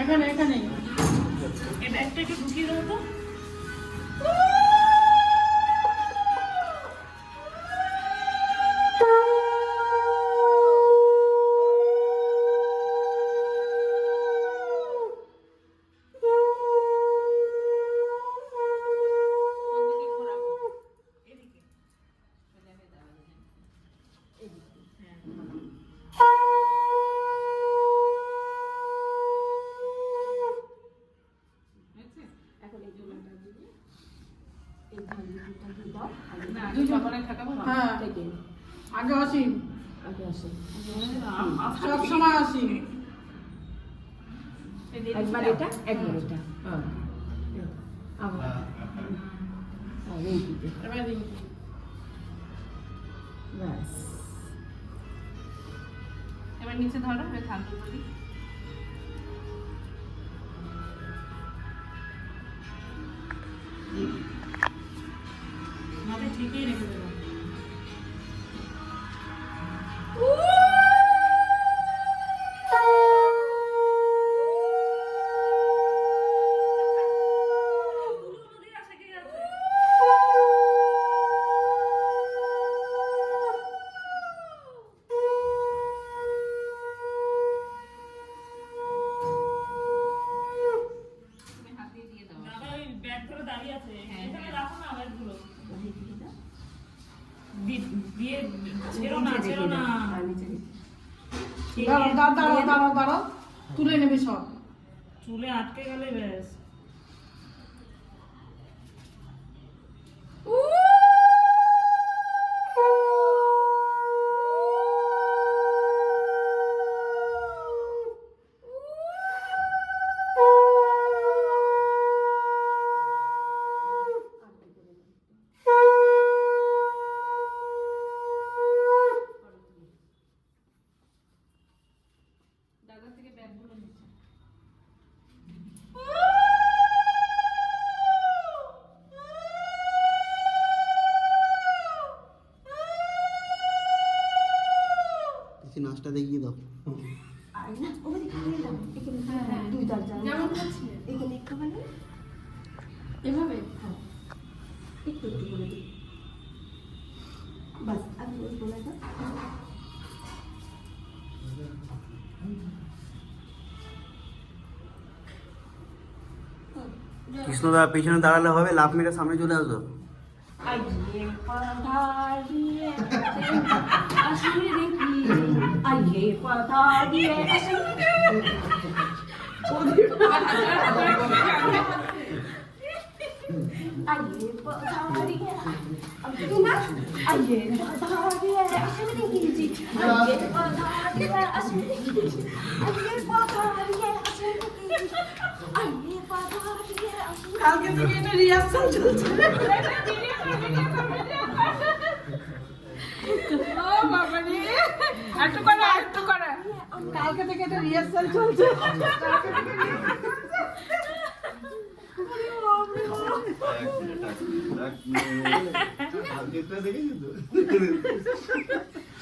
এখানে এখানে এই ব্যাগটা একটু ঢুকিয়ে দাও তো। হ্যাঁ আগে অসীম সব সময় অসীম একবার এটা একবার এটা আবার এবার দেখি ব্যাস এবার নিচে ধরো, এবার থাকবে বলি। মাথায় ঠিকই রেখে দেবো। দাঁড়াও তুলে নেবে সব চুলে আটকে গেলে ব্যাস। দাদা থেকে ব্যাগগুলো নিচ্ছে। নাচটা দেখিয়ে দাও। যেমন করছিলে এখানে একটু মানে এভাবে একটু একটু করে দিই বাস আমি ওই বলে দাও কৃষ্ণদা পিছনে দাঁড়ালে হবে, লাফ মেরে সামনে চলে আসো। আইয়ে পাধারিয়ে আসলে দেখি আইয়ে পাধারিয়ে আইয়ে পাধারিয়ে আইয়ে পাধারিয়ে আসলে দেখি আইয়ে পাধারিয়ে আসলে দেখি আইয়ে পাধারিয়ে আসলে দেখি আইয়ে পাধারিয়ে আসলে কালকে থেকে এটা রিহার্সাল চলছে ও বাবা রে একটু করে কালকে থেকে এটা রিহার্সাল চলছে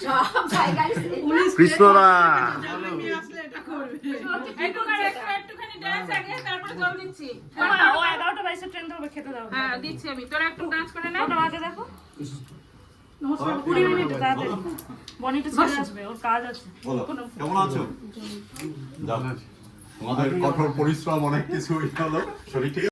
সব জায়গায় কৃষ্ণদা একটুখানি ডান্স আগে, তারপরে জল দিচ্ছি। ও 11টা 22 ট্রেন ধরবে, খেতে দাও। হ্যাঁ দিচ্ছি আমি। তোরা একটু ডান্স করে নে। ওটা বাজে দেখো। 20 মিনিট তাড়াতাড়ি। বনিটা চলে আসবে, ওর কাজ আছে। বলো কেমন আছো? যাক, তোমাদের কঠোর পরিশ্রম অনেক কিছু হলো, শরীর ঠিক